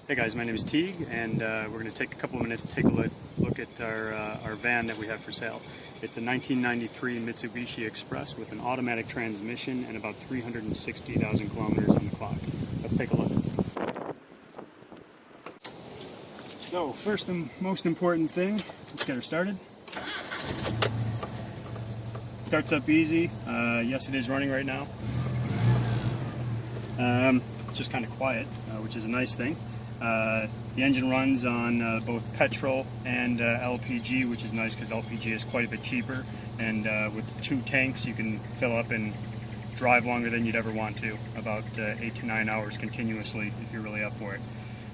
Hey guys, my name is Teague, and we're going to take a couple of minutes to take a look at our van that we have for sale. It's a 1993 Mitsubishi Express with an automatic transmission and about 360,000 kilometers on the clock. Let's take a look. So first and most important thing, let's get her started. Starts up easy. Yes, it is running right now. Just kind of quiet, which is a nice thing. The engine runs on both petrol and LPG, which is nice because LPG is quite a bit cheaper, and with 2 tanks you can fill up and drive longer than you'd ever want to, about 8 to 9 hours continuously if you're really up for it.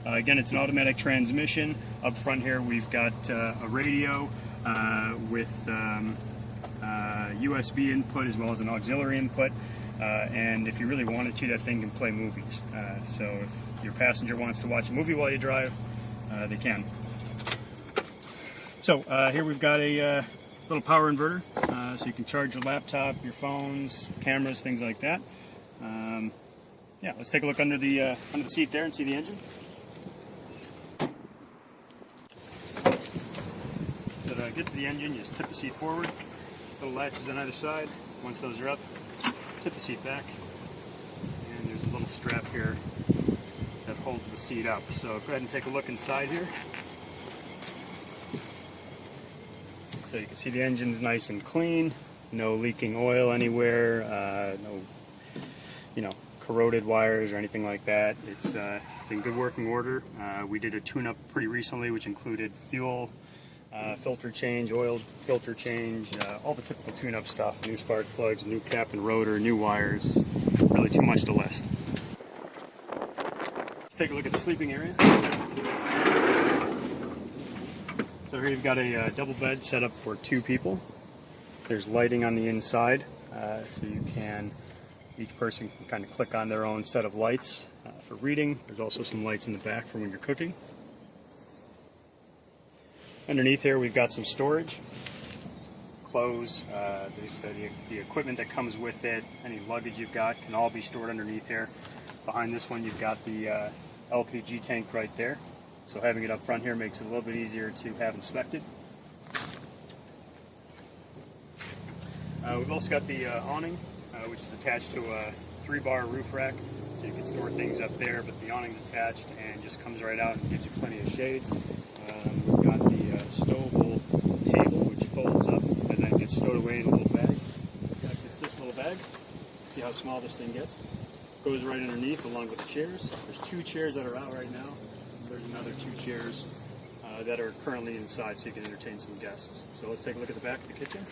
Again, it's an automatic transmission. Up front here we've got a radio with USB input as well as an auxiliary input. And if you really wanted to, that thing can play movies. So if your passenger wants to watch a movie while you drive, they can. So here we've got a little power inverter, so you can charge your laptop, your phones, cameras, things like that. Yeah, let's take a look under the seat there and see the engine. So to get to the engine, you just tip the seat forward. Little latches on either side. Once those are up, tip the seat back, and there's a little strap here that holds the seat up. So go ahead and take a look inside here. So you can see the engine's nice and clean, no leaking oil anywhere, no corroded wires or anything like that. It's in good working order. We did a tune-up pretty recently, which included fuel filter change, oil filter change, all the typical tune-up stuff, new spark plugs, new cap and rotor, new wires, really too much to list. Let's take a look at the sleeping area. So here you've got a double bed set up for 2 people. There's lighting on the inside, so each person can kind of click on their own set of lights for reading. There's also some lights in the back for when you're cooking. Underneath here we've got some storage, clothes, the equipment that comes with it, any luggage you've got can all be stored underneath here. Behind this one you've got the LPG tank right there, so having it up front here makes it a little bit easier to have inspected. We've also got the awning, which is attached to a 3-bar roof rack, so you can store things up there, but the awning's attached and just comes right out and gives you plenty of shade. We've got the stowable table, which folds up and then gets stowed away in a little bag. It's this little bag. See how small this thing gets? Goes right underneath along with the chairs. There's 2 chairs that are out right now. There's another 2 chairs that are currently inside, so you can entertain some guests. So let's take a look at the back of the kitchen.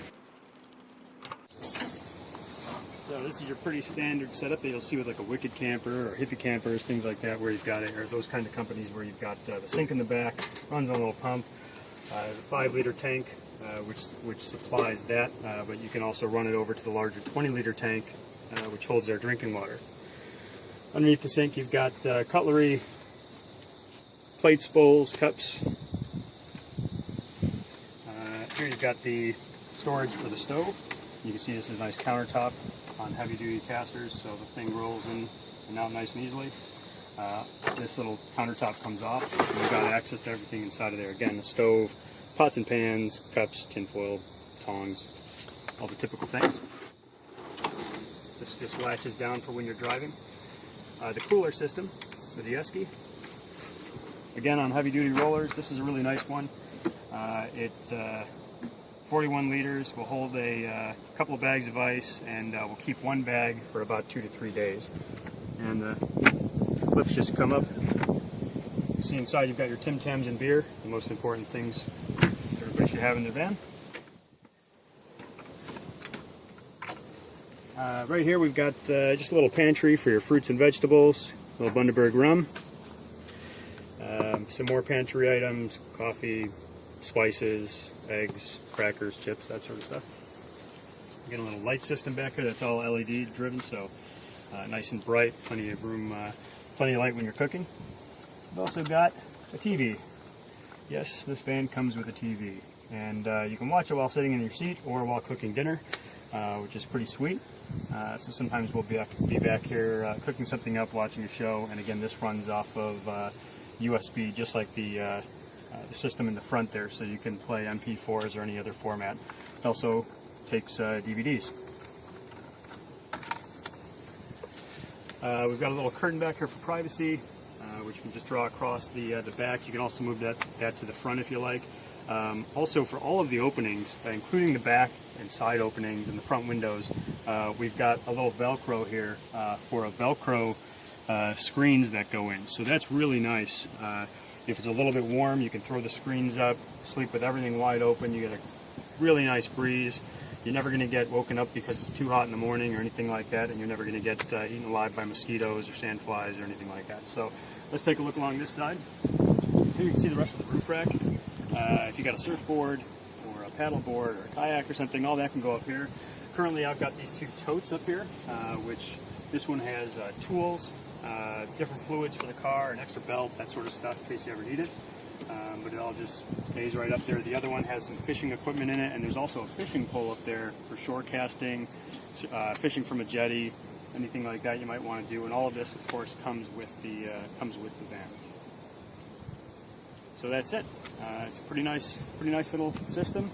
So this is your pretty standard setup that you'll see with like a Wicked Camper or Hippie Campers, things like that, where you've got it, or those kind of companies where you've got the sink in the back, runs on a little pump, the 5-liter tank, which supplies that, but you can also run it over to the larger 20-liter tank, which holds their drinking water. Underneath the sink you've got cutlery, plates, bowls, cups. Here you've got the storage for the stove. You can see this is a nice countertop on heavy-duty casters, so the thing rolls in and out nice and easily. This little countertop comes off, and you've got access to everything inside of there. Again, the stove, pots and pans, cups, tinfoil, tongs, all the typical things. This just latches down for when you're driving. The cooler system with the Esky. Again, on heavy-duty rollers, this is a really nice one. It's 41 liters, will hold a couple of bags of ice, and will keep 1 bag for about 2 to 3 days. And the clips just come up. You see inside you've got your Tim Tams and beer, the most important things everybody should have in their van. Right here we've got just a little pantry for your fruits and vegetables, a little Bundaberg rum, some more pantry items, coffee, spices, eggs, crackers, chips, that sort of stuff. Again, a little light system back here, that's all LED driven, so nice and bright, plenty of room, plenty of light when you're cooking. We've also got a TV. Yes, this van comes with a TV, and you can watch it while sitting in your seat or while cooking dinner, which is pretty sweet. So sometimes we'll be back here cooking something up, watching a show, and again, this runs off of USB, just like the system in the front there, so you can play MP4s or any other format. It also takes DVDs. We've got a little curtain back here for privacy, which you can just draw across the back. You can also move that to the front if you like. Also, for all of the openings, including the back and side openings and the front windows, we've got a little Velcro here for a Velcro screens that go in. So that's really nice. If it's a little bit warm, you can throw the screens up, sleep with everything wide open. You get a really nice breeze. You're never going to get woken up because it's too hot in the morning or anything like that, and you're never going to get eaten alive by mosquitoes or sandflies or anything like that. So let's take a look along this side. Here you can see the rest of the roof rack. If you got a surfboard or a paddle board or a kayak or something, all that can go up here. Currently I've got these two totes up here, which this one has tools, different fluids for the car, an extra belt, that sort of stuff in case you ever need it. But it all just stays right up there. The other one has some fishing equipment in it, and there's also a fishing pole up there for shore casting, fishing from a jetty, anything like that you might want to do. And all of this, of course, comes with the van. So that's it. It's a pretty nice little system.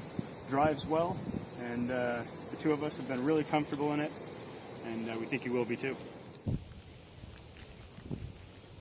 Drives well, and the two of us have been really comfortable in it, and we think you will be too.